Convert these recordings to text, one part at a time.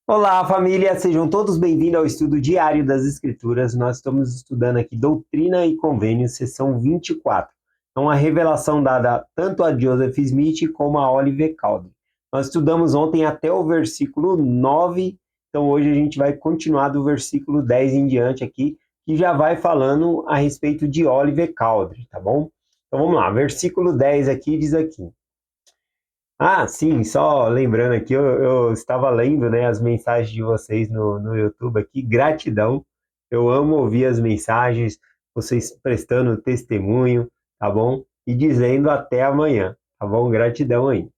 Olá, família! Sejam todos bem-vindos ao estudo diário das Escrituras. Nós estamos estudando aqui Doutrina e Convênios, seção 24. É uma revelação dada tanto a Joseph Smith como a Oliver Cowdery. Nós estudamos ontem até o versículo 9, então hoje a gente vai continuar do versículo 10 em diante aqui, que já vai falando a respeito de Oliver Cowdery, tá bom? Então vamos lá, versículo 10 aqui diz aqui. Ah, sim, só lembrando aqui, eu estava lendo, né, as mensagens de vocês no YouTube aqui, gratidão, eu amo ouvir as mensagens, vocês prestando testemunho, tá bom? E dizendo até amanhã, tá bom? Gratidão aí.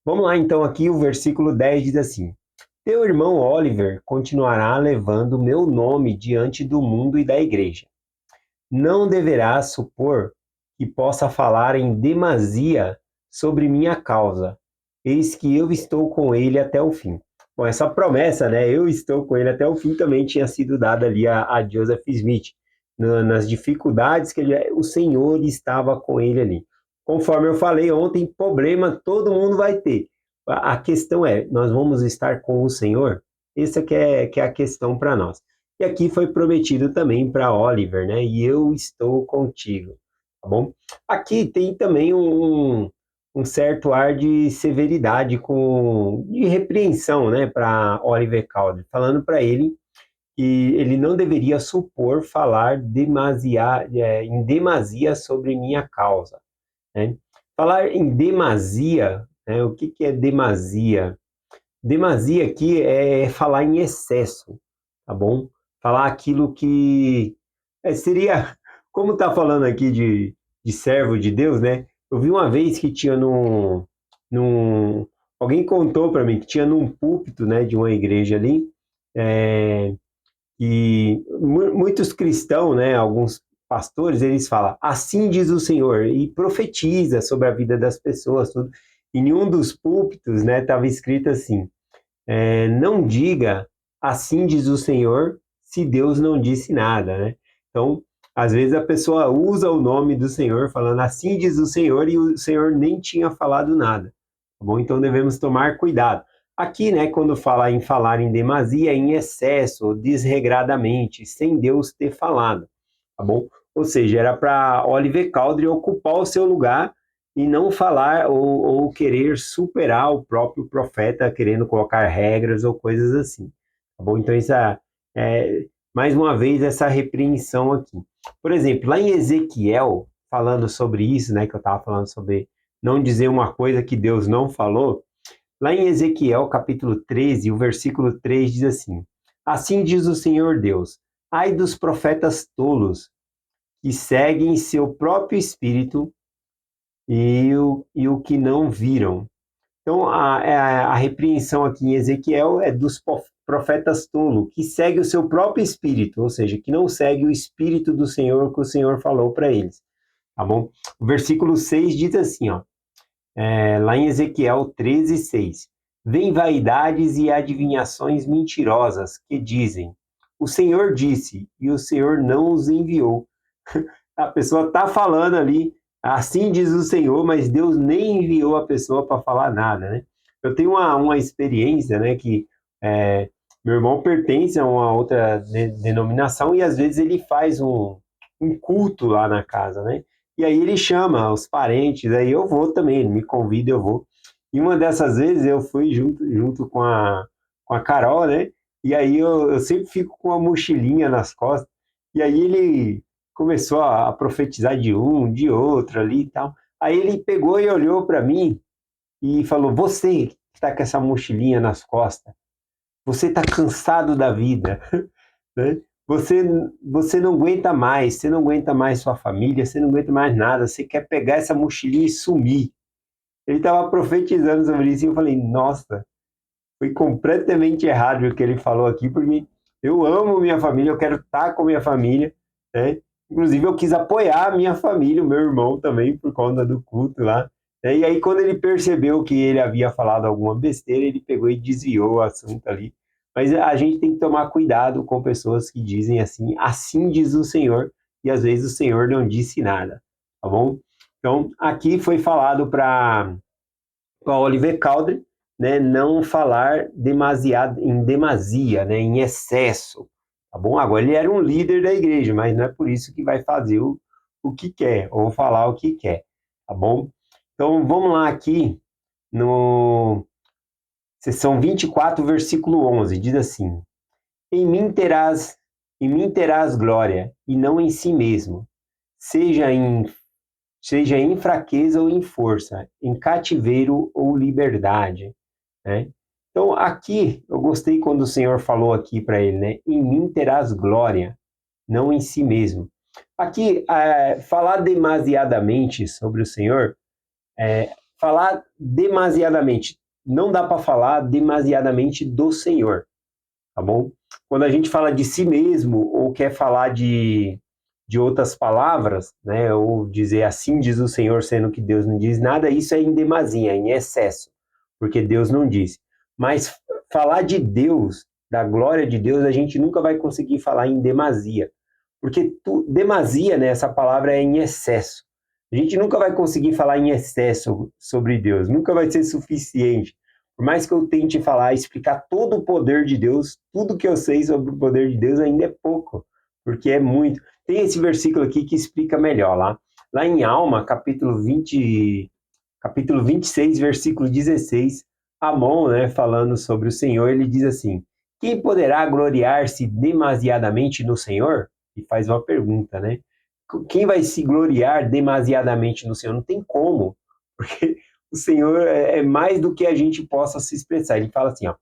Vamos lá, então, aqui o versículo 10 diz assim: Teu irmão Oliver continuará levando meu nome diante do mundo e da igreja. Não deverás supor que possa falar em demasia sobre minha causa, eis que eu estou com ele até o fim. Bom, essa promessa, né, eu estou com ele até o fim, também tinha sido dada ali a Joseph Smith, nas dificuldades que o Senhor estava com ele ali. Conforme eu falei ontem, problema todo mundo vai ter. A questão é, nós vamos estar com o Senhor? Essa que é a questão para nós. E aqui foi prometido também para Oliver, né? E eu estou contigo, tá bom? Aqui tem também um certo ar de severidade, de repreensão, né, para Oliver Cowdery, falando para ele que ele não deveria supor falar em demasia sobre minha causa, né? Falar em demasia, né, o que é demasia? Demasia aqui é falar em excesso, tá bom? Falar aquilo que seria, como está falando aqui de servo de Deus, né? Eu vi uma vez que tinha num alguém contou para mim que tinha num púlpito, né, de uma igreja ali, é, e muitos cristãos, né, alguns pastores, eles falam, assim diz o Senhor, e profetiza sobre a vida das pessoas, tudo. E em um dos púlpitos, né, estava escrito assim, não diga assim diz o Senhor, se Deus não disse nada, né? Então, às vezes a pessoa usa o nome do Senhor, falando assim diz o Senhor, e o Senhor nem tinha falado nada, tá bom? Então devemos tomar cuidado. Aqui, né, quando fala em falar em demasia, é em excesso, desregradamente, sem Deus ter falado, tá bom? Ou seja, era para Oliver Cowdery ocupar o seu lugar e não falar ou querer superar o próprio profeta, querendo colocar regras ou coisas assim. Tá bom? Então, mais uma vez, essa repreensão aqui. Por exemplo, lá em Ezequiel, falando sobre isso, né, que eu estava falando sobre não dizer uma coisa que Deus não falou, lá em Ezequiel, capítulo 13, o versículo 3 diz assim: Assim diz o Senhor Deus: Ai dos profetas tolos, que seguem seu próprio espírito e o que não viram. Então, a repreensão aqui em Ezequiel é dos profetas tolo, que segue o seu próprio espírito, ou seja, que não segue o espírito do Senhor que o Senhor falou para eles. Tá bom? O versículo 6 diz assim, ó, lá em Ezequiel 13:6. Vem vaidades e adivinhações mentirosas que dizem: O Senhor disse, e o Senhor não os enviou. A pessoa está falando ali, assim diz o Senhor, mas Deus nem enviou a pessoa para falar nada, né? Eu tenho uma experiência, né, que meu irmão pertence a uma outra denominação e às vezes ele faz um culto lá na casa, né? E aí ele chama os parentes, aí eu vou também, ele me convida, eu vou. E uma dessas vezes eu fui junto com a Carol, né? E aí eu sempre fico com uma mochilinha nas costas. E aí ele começou a profetizar de um, de outro ali e tal. Aí ele pegou e olhou para mim e falou: Você que está com essa mochilinha nas costas, você está cansado da vida, né? Você, você não aguenta mais, você não aguenta mais sua família, você não aguenta mais nada, você quer pegar essa mochilinha e sumir. Ele estava profetizando sobre isso e eu falei: Nossa, foi completamente errado o que ele falou aqui, porque eu amo minha família, eu quero estar com minha família, né? Inclusive, eu quis apoiar a minha família, o meu irmão também, por conta do culto lá, né? E aí, quando ele percebeu que ele havia falado alguma besteira, ele pegou e desviou o assunto ali. Mas a gente tem que tomar cuidado com pessoas que dizem assim, assim diz o Senhor, e às vezes o Senhor não disse nada, tá bom? Então, aqui foi falado para Oliver Cowdery, né, não falar demasiado, em demasia, né, em excesso, tá bom? Agora, ele era um líder da igreja, mas não é por isso que vai fazer o que quer, ou falar o que quer, tá bom? Então, vamos lá aqui no seção 24, versículo 11, diz assim: Em mim terás, em mim terás glória, e não em si mesmo, seja em seja em fraqueza ou em força, em cativeiro ou liberdade, né? Então, aqui, eu gostei quando o Senhor falou aqui para ele, né? Em mim terás glória, não em si mesmo. Aqui, falar demasiadamente sobre o Senhor, falar demasiadamente, não dá para falar demasiadamente do Senhor, tá bom? Quando a gente fala de si mesmo ou quer falar de outras palavras, né, ou dizer assim diz o Senhor, sendo que Deus não diz nada, isso é em demasia, é em excesso, porque Deus não disse. Mas falar de Deus, da glória de Deus, a gente nunca vai conseguir falar em demasia, porque demasia, né, essa palavra é em excesso. A gente nunca vai conseguir falar em excesso sobre Deus, nunca vai ser suficiente. Por mais que eu tente falar, explicar todo o poder de Deus, tudo que eu sei sobre o poder de Deus ainda é pouco, porque é muito. Tem esse versículo aqui que explica melhor lá. Lá em Alma, capítulo 26, versículo 16, Amon, né, falando sobre o Senhor, ele diz assim: Quem poderá gloriar-se demasiadamente no Senhor? E faz uma pergunta, né? Quem vai se gloriar demasiadamente no Senhor? Não tem como, porque o Senhor é mais do que a gente possa se expressar. Ele fala assim, ó: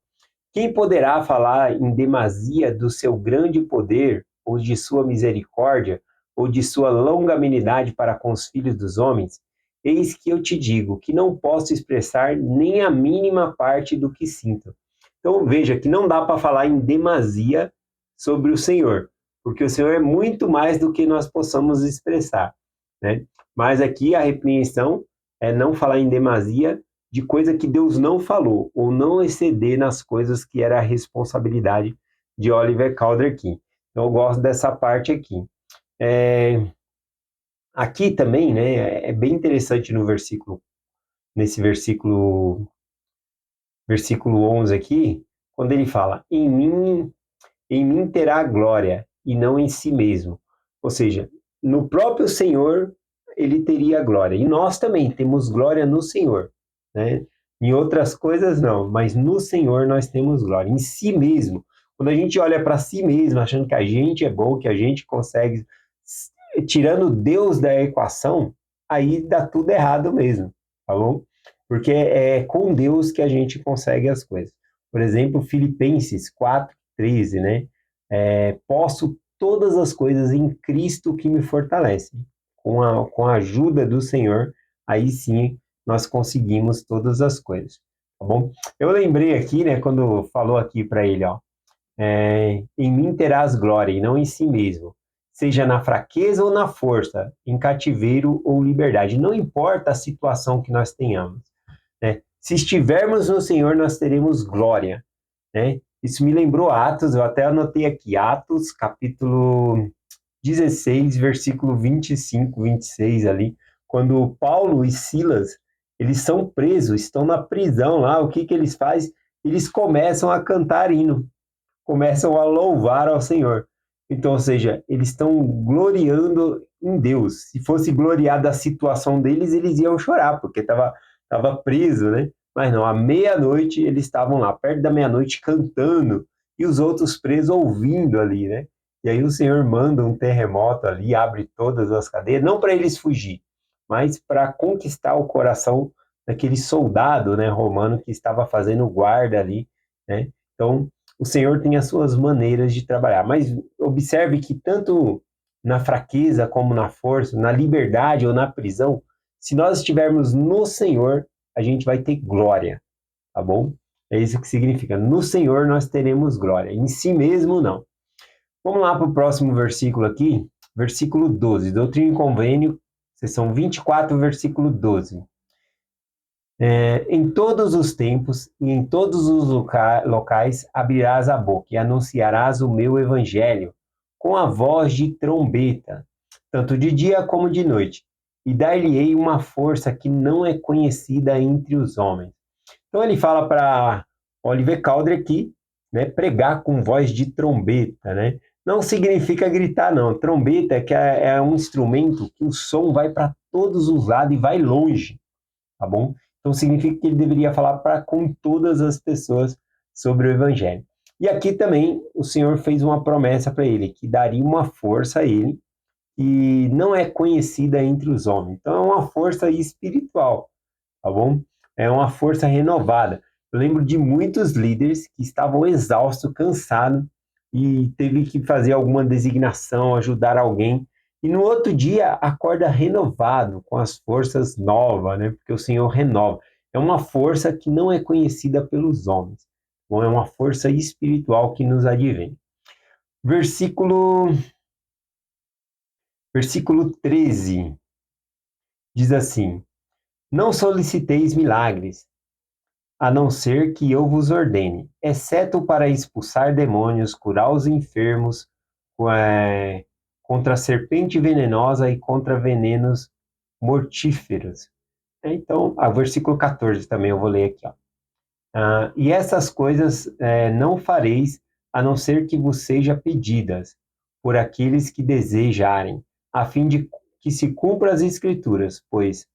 Quem poderá falar em demasia do seu grande poder, ou de sua misericórdia, ou de sua longanimidade para com os filhos dos homens? Eis que eu te digo que não posso expressar nem a mínima parte do que sinto. Então veja que não dá para falar em demasia sobre o Senhor, porque o Senhor é muito mais do que nós possamos expressar, né? Mas aqui a repreensão é não falar em demasia de coisa que Deus não falou, ou não exceder nas coisas que era a responsabilidade de Oliver Cowdery. Então, eu gosto dessa parte aqui. Aqui também, né, é bem interessante no nesse versículo 11 aqui, quando ele fala, em mim terá glória, e não em si mesmo. Ou seja, no próprio Senhor, ele teria glória. E nós também temos glória no Senhor, né? Em outras coisas não, mas no Senhor nós temos glória. Em si mesmo. Quando a gente olha para si mesmo, achando que a gente é bom, que a gente consegue, tirando Deus da equação, aí dá tudo errado mesmo, tá bom? Porque é com Deus que a gente consegue as coisas. Por exemplo, Filipenses 4:13, né? Posso todas as coisas em Cristo que me fortalece. Com a ajuda do Senhor, aí sim nós conseguimos todas as coisas, tá bom? Eu lembrei aqui, né, quando falou aqui para ele, ó, em mim terás glória e não em si mesmo, seja na fraqueza ou na força, em cativeiro ou liberdade, não importa a situação que nós tenhamos, né? Se estivermos no Senhor, nós teremos glória, né? Isso me lembrou Atos, eu até anotei aqui, Atos, capítulo 16, versículo 25, 26 ali, quando Paulo e Silas, eles são presos, estão na prisão lá, o que que eles fazem? Eles começam a cantar hino, começam a louvar ao Senhor. Então, ou seja, eles estão gloriando em Deus. Se fosse gloriar da situação deles, eles iam chorar, porque tava preso, né? Mas não, à meia-noite eles estavam lá, perto da meia-noite, cantando, e os outros presos ouvindo ali, né? E aí o Senhor manda um terremoto ali, abre todas as cadeias, não para eles fugir, mas para conquistar o coração daquele soldado, né, romano que estava fazendo guarda ali, né? Então, o Senhor tem as suas maneiras de trabalhar, mas observe que tanto na fraqueza como na força, na liberdade ou na prisão, se nós estivermos no Senhor, a gente vai ter glória, tá bom? É isso que significa. No Senhor nós teremos glória, em si mesmo não. Vamos lá para o próximo versículo aqui, versículo 12, Doutrina e Convênio, seção 24, versículo 12. Em todos os tempos e em todos os locais abrirás a boca e anunciarás o meu evangelho com a voz de trombeta, tanto de dia como de noite, e dar-lhe-ei uma força que não é conhecida entre os homens. Então ele fala para Oliver Cowdery aqui, né, pregar com voz de trombeta, né? Não significa gritar, não. Trombeta é um instrumento que o som vai para todos os lados e vai longe, tá bom? Então significa que ele deveria falar com todas as pessoas sobre o evangelho. E aqui também o Senhor fez uma promessa para ele, que daria uma força a ele, que não é conhecida entre os homens. Então é uma força espiritual, tá bom? É uma força renovada. Eu lembro de muitos líderes que estavam exaustos, cansados, e teve que fazer alguma designação, ajudar alguém, e no outro dia acorda renovado, com as forças novas, né? Porque o Senhor renova. É uma força que não é conhecida pelos homens. Bom, é uma força espiritual que nos advém. Versículo, versículo 13 diz assim: Não soliciteis milagres, a não ser que eu vos ordene, exceto para expulsar demônios, curar os enfermos, contra a serpente venenosa e contra venenos mortíferos. Então, o versículo 14 também eu vou ler aqui. Ó. E essas coisas não fareis, a não ser que vos seja pedidas por aqueles que desejarem, a fim de que se cumpra as Escrituras, pois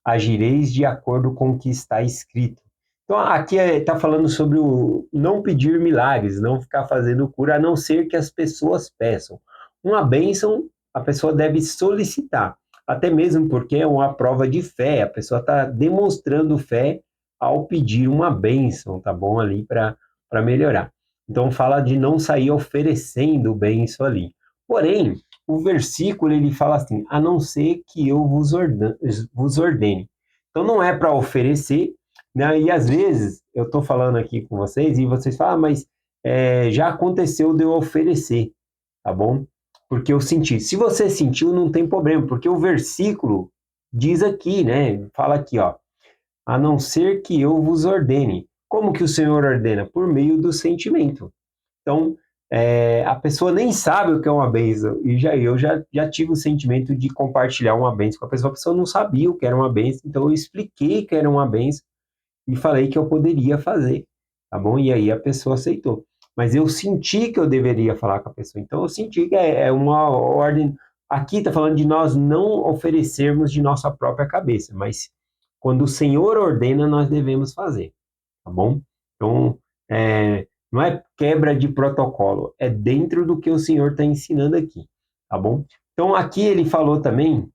agireis de acordo com o que está escrito. Então, aqui está falando sobre o não pedir milagres, não ficar fazendo cura, a não ser que as pessoas peçam. Uma bênção, a pessoa deve solicitar, até mesmo porque é uma prova de fé, a pessoa está demonstrando fé ao pedir uma bênção, tá bom? Ali para melhorar. Então, fala de não sair oferecendo bênção ali. Porém, o versículo ele fala assim: a não ser que eu vos ordene. Então não é para oferecer, né? E às vezes eu estou falando aqui com vocês e vocês falam, mas já aconteceu de eu oferecer, tá bom? Porque eu senti. Se você sentiu, não tem problema, porque o versículo diz aqui, né? Fala aqui, ó, a não ser que eu vos ordene. Como que o Senhor ordena? Por meio do sentimento. Então, a pessoa nem sabe o que é uma bênção. E eu já tive o sentimento de compartilhar uma bênção com a pessoa não sabia o que era uma bênção, então eu expliquei que era uma bênção e falei que eu poderia fazer, tá bom? E aí a pessoa aceitou. Mas eu senti que eu deveria falar com a pessoa, então eu senti que é uma ordem. Aqui está falando de nós não oferecermos de nossa própria cabeça, mas quando o Senhor ordena, nós devemos fazer, tá bom? Então, não é quebra de protocolo, é dentro do que o Senhor está ensinando aqui, tá bom? Então, aqui ele falou também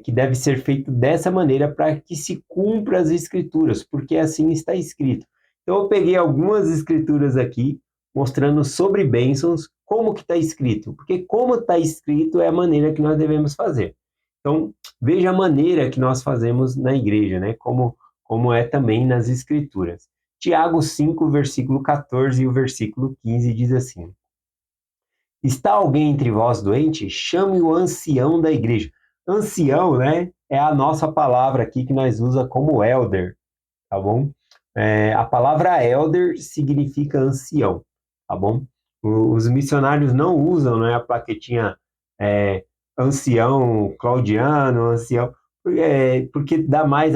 que deve ser feito dessa maneira para que se cumpra as escrituras, porque assim está escrito. Então, eu peguei algumas escrituras aqui, mostrando sobre bênçãos, como que está escrito, porque como está escrito é a maneira que nós devemos fazer. Então, veja a maneira que nós fazemos na igreja, né? Como é também nas escrituras. Tiago 5, versículo 14 e o versículo 15 diz assim: Está alguém entre vós doente? Chame o ancião da igreja. Ancião, né? É a nossa palavra aqui que nós usa como elder, tá bom? A palavra elder significa ancião, tá bom? Os missionários não usam, né, a plaquetinha ancião claudiano, ancião, porque dá mais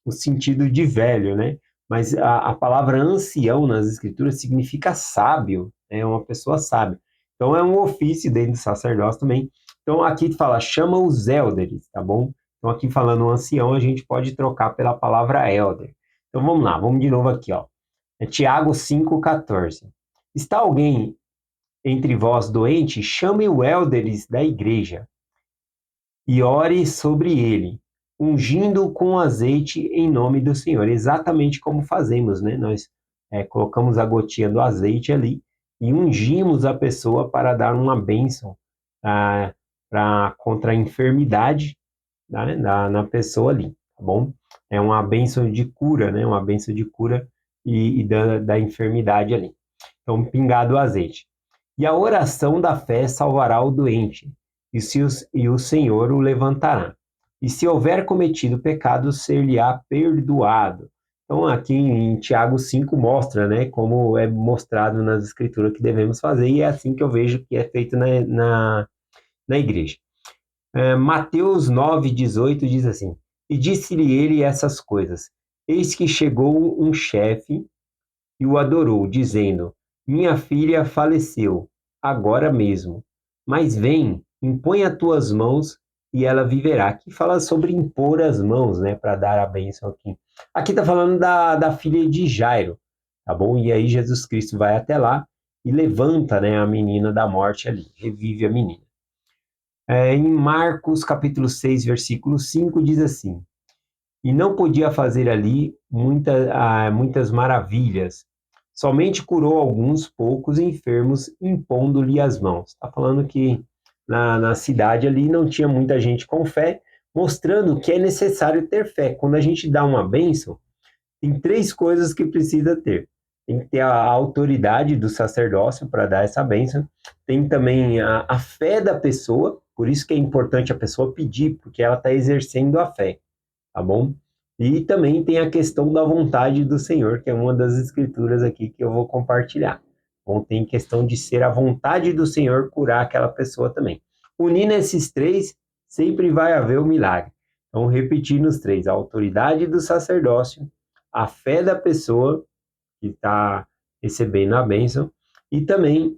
o sentido de velho, né? Mas a palavra ancião nas escrituras significa sábio, é uma pessoa sábia. Então é um ofício dentro do sacerdócio também. Então aqui fala, chama os élderes, tá bom? Então aqui falando ancião, a gente pode trocar pela palavra elder. Então vamos lá, vamos de novo aqui, ó. Tiago 5,14. Está alguém entre vós doente? Chame o élderes da igreja e ore sobre ele, ungindo com azeite em nome do Senhor. Exatamente como fazemos, né? Nós colocamos a gotinha do azeite ali e ungimos a pessoa para dar uma bênção contra a enfermidade, né, na pessoa ali, tá bom? É uma bênção de cura, né? Uma bênção de cura e da enfermidade ali. Então, pingado o azeite. E a oração da fé salvará o doente, e o Senhor o levantará. E se houver cometido pecado, ser-lhe-á perdoado. Então, aqui em Tiago 5 mostra, né, como é mostrado nas escrituras que devemos fazer, e é assim que eu vejo que é feito na igreja. Mateus 9,18 diz assim: E disse-lhe ele essas coisas, Eis que chegou um chefe e o adorou, dizendo: Minha filha faleceu, agora mesmo. Mas vem, impõe as tuas mãos e ela viverá. Aqui fala sobre impor as mãos, né, para dar a bênção aqui. Aqui está falando da filha de Jairo, tá bom? E aí Jesus Cristo vai até lá e levanta, né, a menina da morte ali, revive a menina. Em Marcos capítulo 6, versículo 5, diz assim: E não podia fazer ali muitas maravilhas, somente curou alguns poucos enfermos, impondo-lhe as mãos. Está falando que na cidade ali não tinha muita gente com fé, mostrando que é necessário ter fé. Quando a gente dá uma bênção, tem três coisas que precisa ter. Tem que ter a autoridade do sacerdócio para dar essa bênção. Tem também a fé da pessoa, por isso que é importante a pessoa pedir, porque ela está exercendo a fé, tá bom? E também tem a questão da vontade do Senhor, que é uma das escrituras aqui que eu vou compartilhar. Bom, tem questão de ser a vontade do Senhor curar aquela pessoa também. Unindo esses três, sempre vai haver o milagre. Então, repetindo os três: a autoridade do sacerdócio, a fé da pessoa que está recebendo a bênção, e também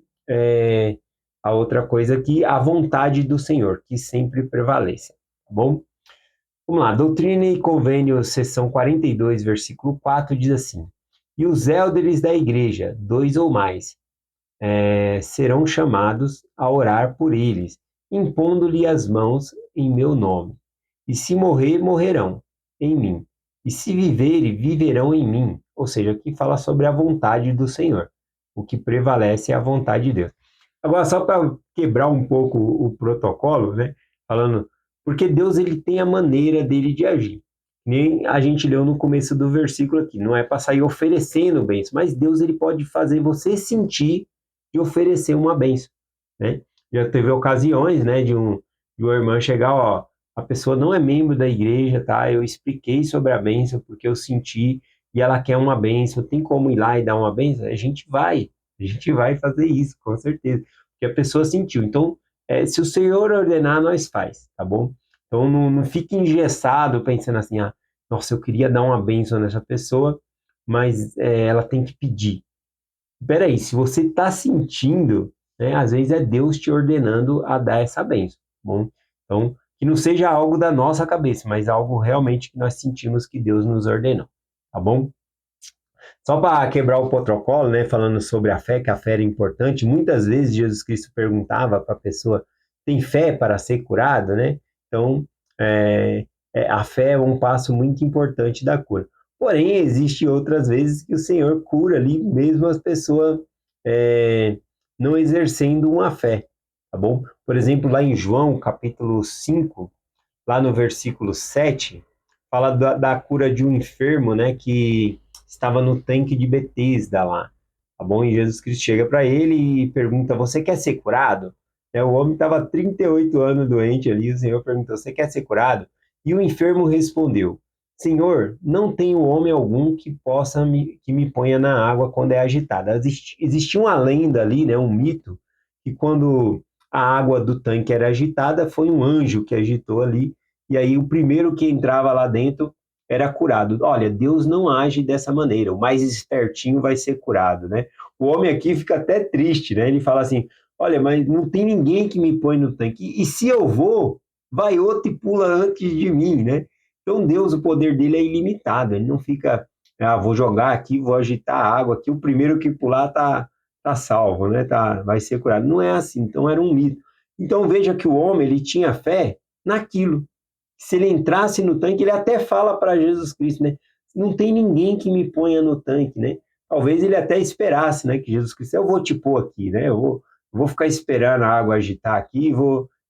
a outra coisa aqui, a vontade do Senhor, que sempre prevalece. Tá bom? Vamos lá, Doutrina e Convênios, seção 42, versículo 4, diz assim: E os élderes da igreja, dois ou mais, serão chamados a orar por eles, impondo-lhe as mãos em meu nome. E se morrer, morrerão em mim. E se viverem, viverão em mim. Ou seja, aqui fala sobre a vontade do Senhor. O que prevalece é a vontade de Deus. Agora, só para quebrar um pouco o protocolo, né? Falando, porque Deus ele tem a maneira dele de agir. Nem a gente leu no começo do versículo aqui, não é para sair oferecendo bens, mas Deus ele pode fazer você sentir e oferecer uma bênção, né? Já teve ocasiões, né, de uma irmã chegar, ó, a pessoa não é membro da igreja, tá? Eu expliquei sobre a bênção porque eu senti e ela quer uma bênção, tem como ir lá e dar uma bênção? A gente vai fazer isso, com certeza, porque a pessoa sentiu. Então, se o Senhor ordenar, nós faz, tá bom? Então, não fique engessado pensando assim, ah, nossa, eu queria dar uma bênção nessa pessoa, mas ela tem que pedir. Peraí, se você está sentindo, né, às vezes é Deus te ordenando a dar essa bênção, tá bom? Então, que não seja algo da nossa cabeça, mas algo realmente que nós sentimos que Deus nos ordenou, tá bom? Só para quebrar o protocolo, né, falando sobre a fé, que a fé era importante, muitas vezes Jesus Cristo perguntava para a pessoa, tem fé para ser curado, né? Então, a fé é um passo muito importante da cura. Porém, existe outras vezes que o Senhor cura ali, mesmo as pessoas não exercendo uma fé, tá bom? Por exemplo, lá em João, capítulo 5, lá no versículo 7, fala da cura de um enfermo, né, que estava no tanque de Betesda lá, tá bom? E Jesus Cristo chega para ele e pergunta, você quer ser curado? O homem estava 38 anos doente ali, o Senhor perguntou, você quer ser curado? E o enfermo respondeu, Senhor, não tenho homem algum que me ponha na água quando é agitada. Existia uma lenda ali, né, um mito, que quando a água do tanque era agitada, foi um anjo que agitou ali, e aí o primeiro que entrava lá dentro era curado. Olha, Deus não age dessa maneira, o mais espertinho vai ser curado, né? O homem aqui fica até triste, né? Ele fala assim, olha, mas não tem ninguém que me põe no tanque, e se eu vou, vai outro e pula antes de mim, né? Então Deus, o poder dele é ilimitado, ele não fica, vou jogar aqui, vou agitar a água aqui, o primeiro que pular tá salvo, né? Vai ser curado. Não é assim, então era um mito. Então veja que o homem, ele tinha fé naquilo. Se ele entrasse no tanque, ele até fala para Jesus Cristo, né? Não tem ninguém que me ponha no tanque, né? Talvez ele até esperasse, né? Que Jesus Cristo, eu vou te pôr aqui, né? Eu vou ficar esperando a água agitar aqui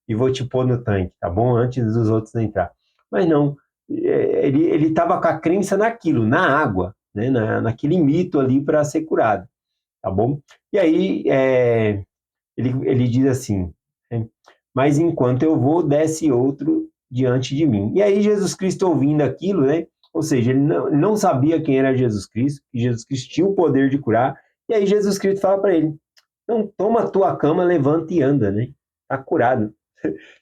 e vou te pôr no tanque, tá bom? Antes dos outros entrar. Mas não, ele estava com a crença naquilo, na água, né? Naquele mito ali para ser curado, tá bom? E aí ele diz assim, né? Mas enquanto eu vou, desce outro diante de mim. E aí Jesus Cristo ouvindo aquilo, né? Ou seja, ele não sabia quem era Jesus Cristo, que Jesus Cristo tinha o poder de curar. E aí Jesus Cristo fala para ele, não, toma a tua cama, levanta e anda, né? Tá curado.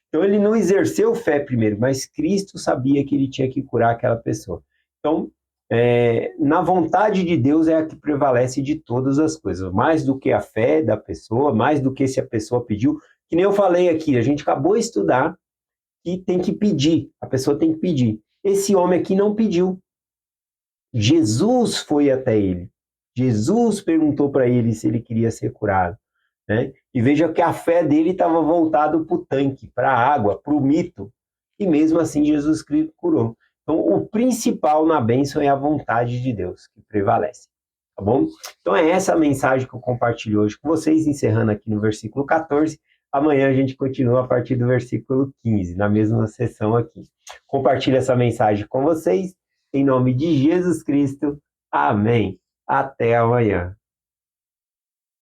Então ele não exerceu fé primeiro, mas Cristo sabia que ele tinha que curar aquela pessoa. Então Na vontade de Deus é a que prevalece de todas as coisas, mais do que a fé da pessoa, mais do que se a pessoa pediu, que nem eu falei aqui, a gente acabou de estudar que tem que pedir, a pessoa tem que pedir. Esse homem aqui não pediu. Jesus foi até ele. Jesus perguntou para ele se ele queria ser curado. Né? E veja que a fé dele estava voltada para o tanque, para a água, para o mito. E mesmo assim Jesus Cristo curou. Então, o principal na bênção é a vontade de Deus que prevalece. Tá bom? Então, é essa a mensagem que eu compartilho hoje com vocês, encerrando aqui no versículo 14. Amanhã a gente continua a partir do versículo 15, na mesma sessão aqui. Compartilho essa mensagem com vocês. Em nome de Jesus Cristo. Amém. Até amanhã.